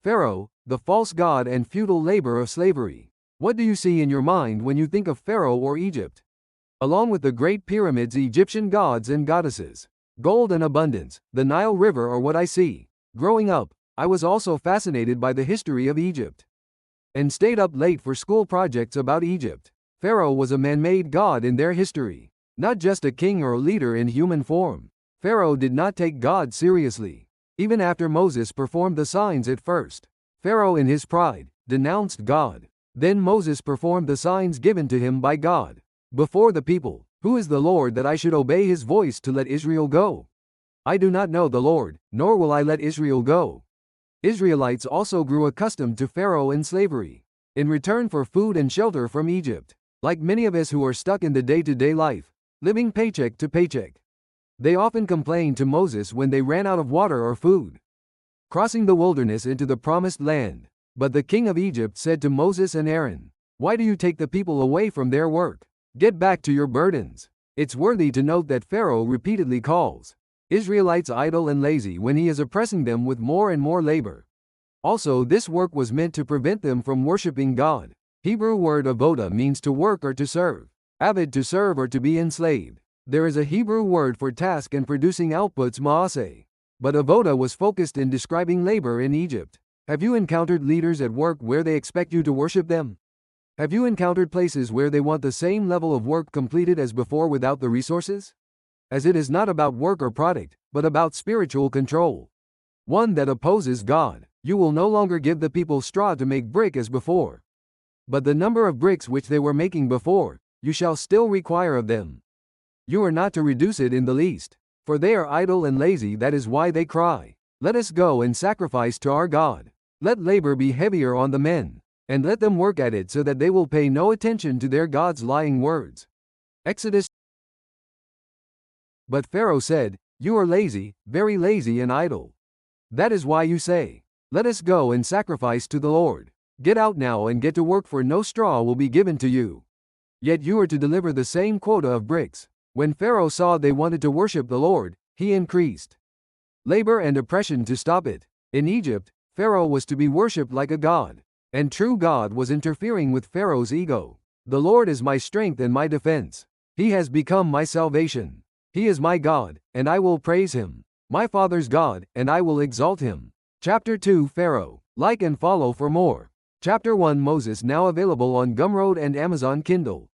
Pharaoh, the false god and futile labor of slavery. What do you see in your mind when you think of Pharaoh or Egypt? Along with the great pyramids, Egyptian gods and goddesses, gold and abundance, the Nile River are what I see. Growing up, I was also fascinated by the history of Egypt and stayed up late for school projects about Egypt. Pharaoh was a man-made god in their history, not just a king or leader in human form. Pharaoh did not take God seriously. Even after Moses performed the signs at first, Pharaoh in his pride denounced God. Then Moses performed the signs given to him by God before the people. Who is the Lord that I should obey his voice to let Israel go? I do not know the Lord, nor will I let Israel go. Israelites also grew accustomed to Pharaoh and slavery in return for food and shelter from Egypt. Like many of us who are stuck in the day-to-day life, living paycheck to paycheck, they often complained to Moses when they ran out of water or food, crossing the wilderness into the promised land. But the king of Egypt said to Moses and Aaron, "Why do you take the people away from their work? Get back to your burdens." It's worthy to note that Pharaoh repeatedly calls Israelites idle and lazy when he is oppressing them with more and more labor. Also, this work was meant to prevent them from worshiping God. Hebrew word avoda means to work or to serve. Avid, to serve or to be enslaved. There is a Hebrew word for task and producing outputs, maaseh. But avoda was focused in describing labor in Egypt. Have you encountered leaders at work where they expect you to worship them? Have you encountered places where they want the same level of work completed as before without the resources? As it is not about work or product, but about spiritual control, one that opposes God. You will no longer give the people straw to make brick as before, but the number of bricks which they were making before, you shall still require of them. You are not to reduce it in the least, for they are idle and lazy. That is why they cry, "Let us go and sacrifice to our God." Let labor be heavier on the men, and let them work at it so that they will pay no attention to their God's lying words. Exodus. But Pharaoh said, "You are lazy, very lazy and idle. That is why you say, 'Let us go and sacrifice to the Lord.' Get out now and get to work, for no straw will be given to you. Yet you are to deliver the same quota of bricks." When Pharaoh saw they wanted to worship the Lord, he increased labor and oppression to stop it. In Egypt, Pharaoh was to be worshipped like a god, and true God was interfering with Pharaoh's ego. "The Lord is my strength and my defense. He has become my salvation. He is my God, and I will praise him. My father's God, and I will exalt him." Chapter 2 Pharaoh. Like and follow for more. Chapter 1 Moses, now available on Gumroad and Amazon Kindle.